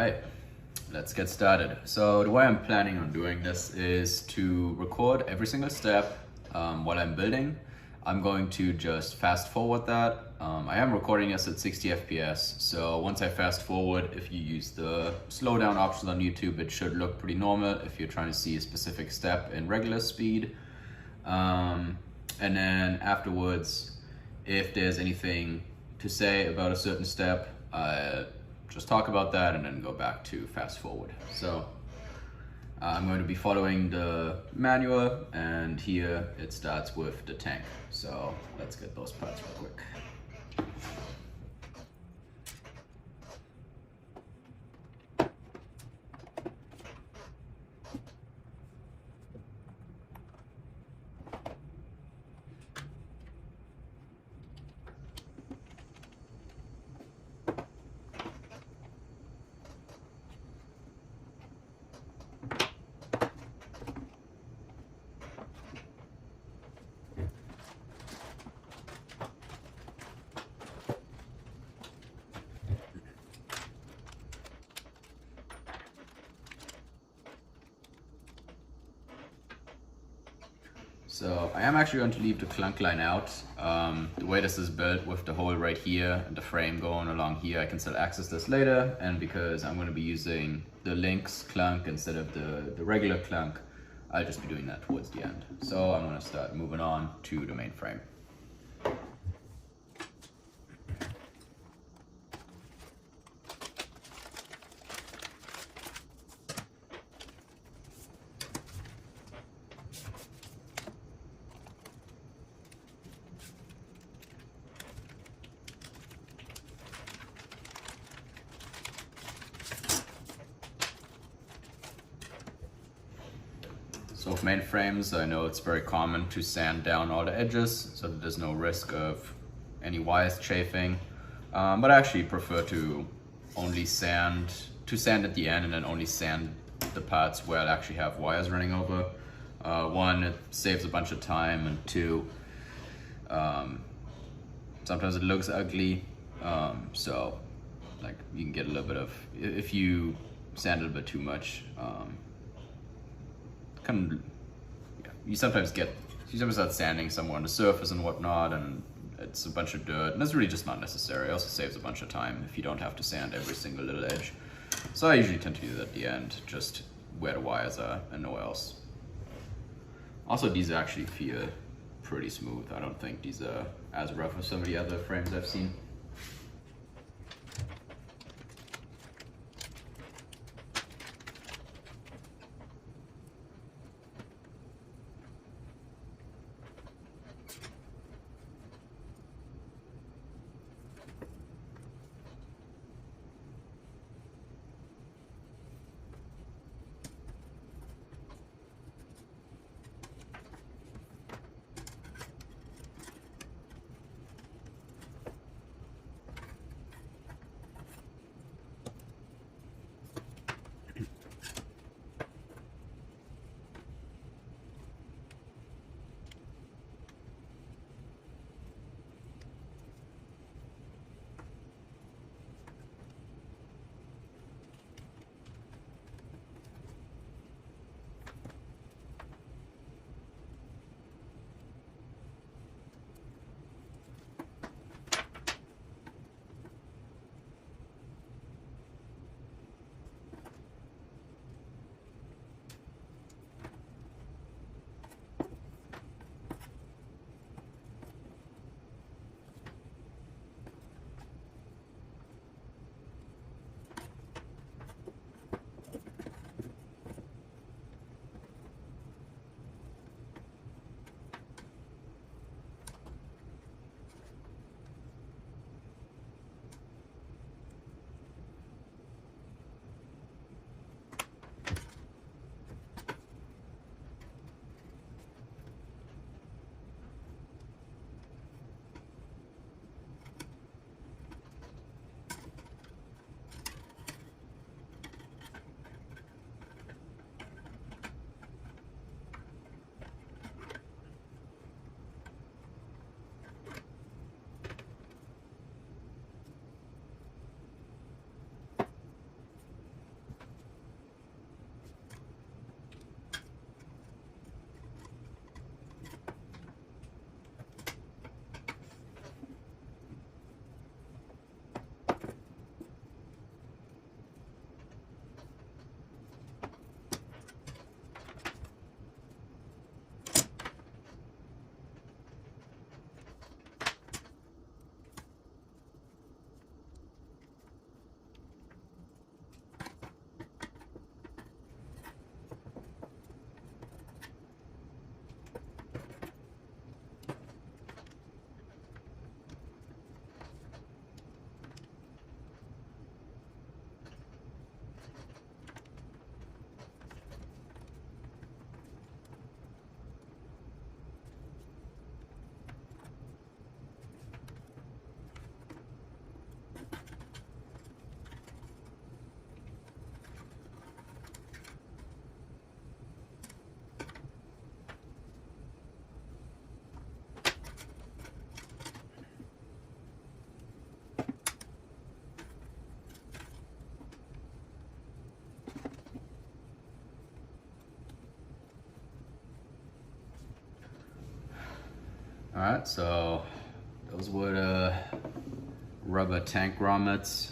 right, let's get started. So the way I'm planning on doing this is to record every single step while I'm building. I'm going to just fast forward that. I am recording this at 60 FPS, so once I fast forward, if you use the slowdown options on YouTube, it should look pretty normal if you're trying to see a specific step in regular speed. And then afterwards, if there's anything to say about a certain step, just talk about that and then go back to fast forward. So I'm going to be following the manual, and here it starts with the tank. So let's get those parts real quick. So I am actually going to leave the clunk line out. The way this is built with the hole right here and the frame going along here, I can still access this later, and because I'm going to be using the Lynx clunk instead of the regular clunk, I'll just be doing that towards the end. So I'm going to start moving on to the main frame. So with main frames, I know it's very common to sand down all the edges so that there's no risk of any wires chafing. But I actually prefer to only sand at the end and then only sand the parts where I'll actually have wires running over. One, it saves a bunch of time, and two, sometimes it looks ugly. So like you can get a little bit of, if you sand it a bit too much, you sometimes start sanding somewhere on the surface and whatnot, and it's a bunch of dirt, and that's really just not necessary. It also saves a bunch of time if you don't have to sand every single little edge. So I usually tend to do that at the end, just where the wires are and nowhere else. Also, these actually feel pretty smooth. I don't think these are as rough as some of the other frames I've seen. All right, so those were the rubber tank grommets.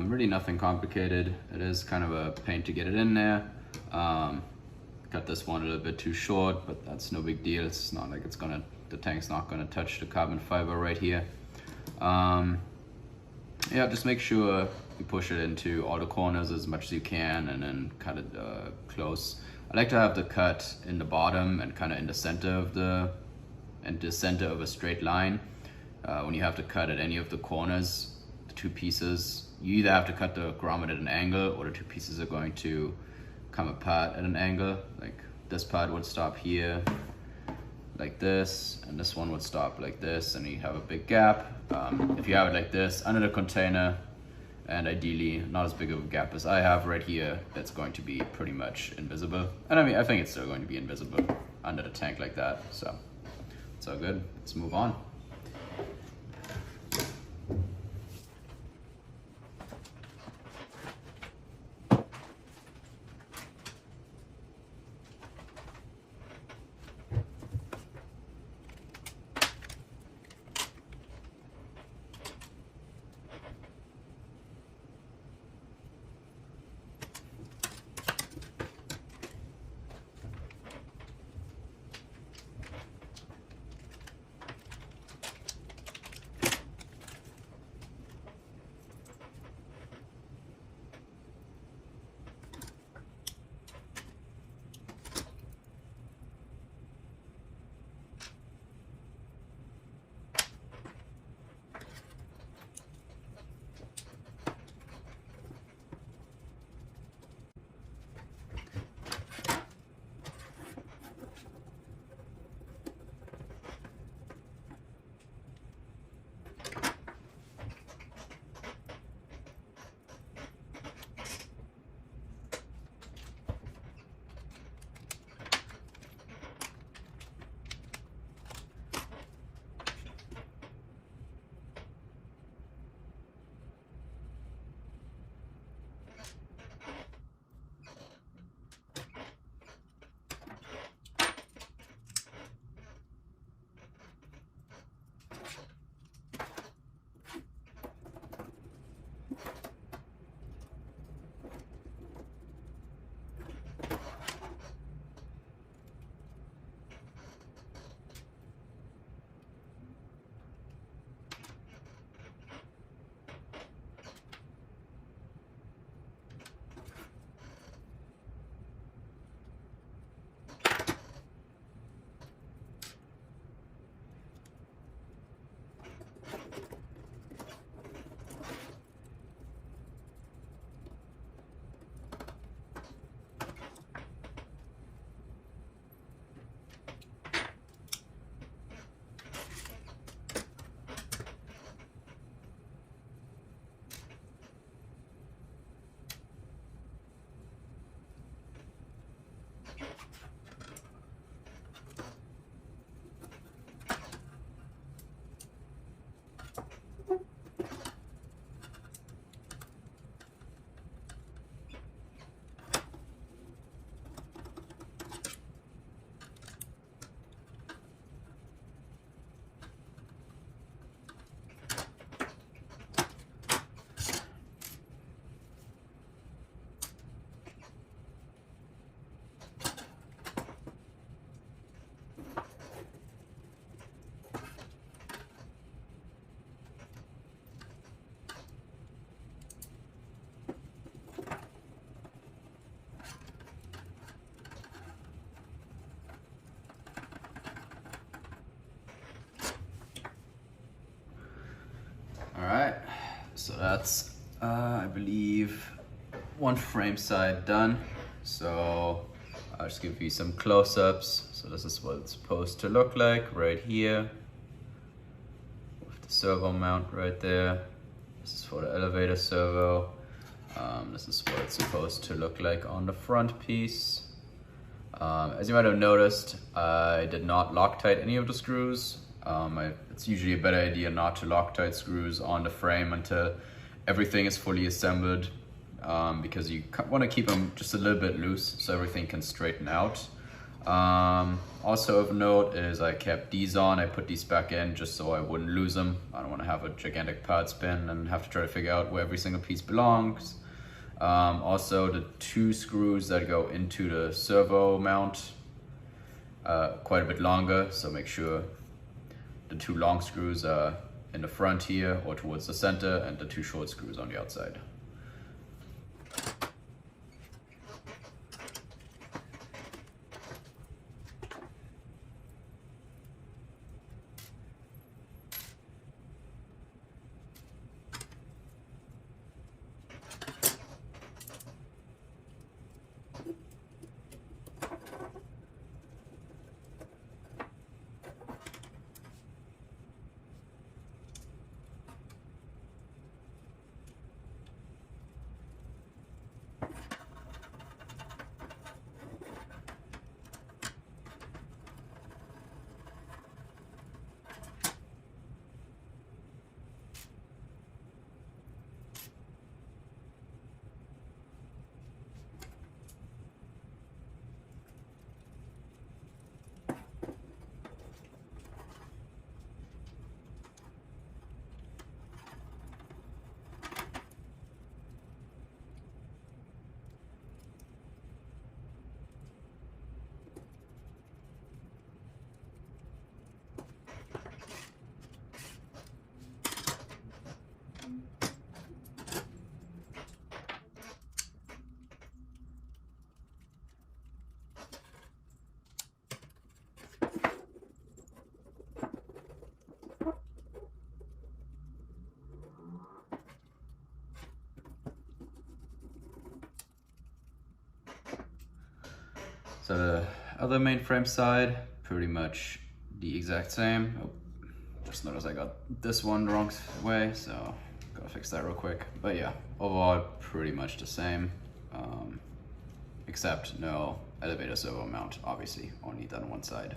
Really nothing complicated. It is kind of a pain to get it in there. Got this one a little bit too short, but that's no big deal. It's not like the tank's not gonna touch the carbon fiber right here. Yeah, just make sure you push it into all the corners as much as you can and then cut it close. I like to have the cut in the bottom and kind of in the center of a straight line. When you have to cut at any of the corners, the two pieces, you either have to cut the grommet at an angle or the two pieces are going to come apart at an angle. Like this part would stop here like this, and this one would stop like this, and you have a big gap. If you have it like this under the container, and ideally not as big of a gap as I have right here, that's going to be pretty much invisible. And I mean, I think it's still going to be invisible under the tank like that, so it's all good. Let's move on. All right, so that's, I believe, one frame side done. So I'll just give you some close-ups. So this is what it's supposed to look like right here, with the servo mount right there. This is for the elevator servo. This is what it's supposed to look like on the front piece. As you might have noticed, I did not Loctite any of the screws. It's usually a better idea not to Loctite screws on the frame until everything is fully assembled, because you want to keep them just a little bit loose so everything can straighten out. Also of note is I kept these on. I put these back in just so I wouldn't lose them. I don't want to have a gigantic pad spin and have to try to figure out where every single piece belongs. Also the 2 screws that go into the servo mount, quite a bit longer, so make sure the 2 long screws are in the front here or towards the center, and the 2 short screws on the outside. So the other mainframe side, pretty much the exact same. Oh, just noticed I got this one the wrong way, so gotta fix that real quick. But yeah, overall pretty much the same, except no elevator servo mount, obviously, only that on one side.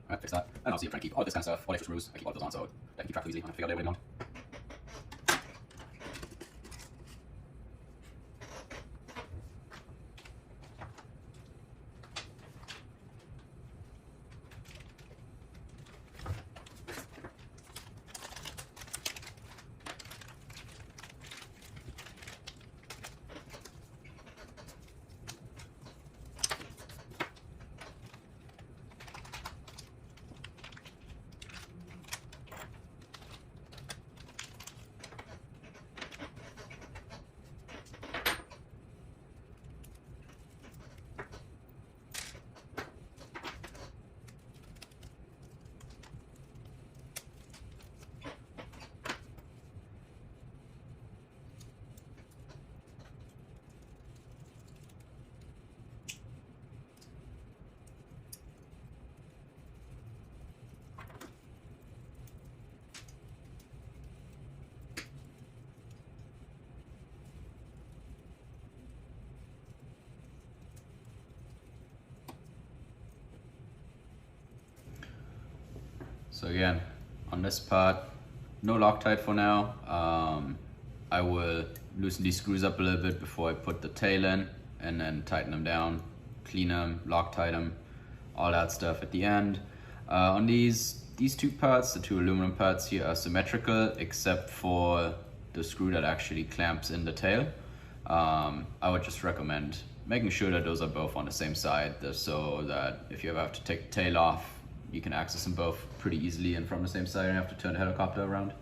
Alright, fix that. And obviously I'm trying to keep all this kind of stuff, all extra screws, I keep all those on so I can keep track of easily when I figure out everything on. So again, on this part, no Loctite for now. I will loosen these screws up a little bit before I put the tail in, and then tighten them down, clean them, Loctite them, all that stuff at the end. On these 2 parts, the 2 aluminum parts here are symmetrical except for the screw that actually clamps in the tail. I would just recommend making sure that those are both on the same side, so that if you ever have to take the tail off, you can access them both pretty easily and from the same side and have to turn the helicopter around.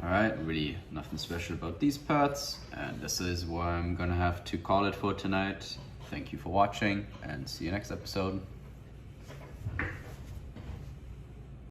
Alright, really nothing special about these parts, and this is where I'm gonna have to call it for tonight. Thank you for watching, and see you next episode.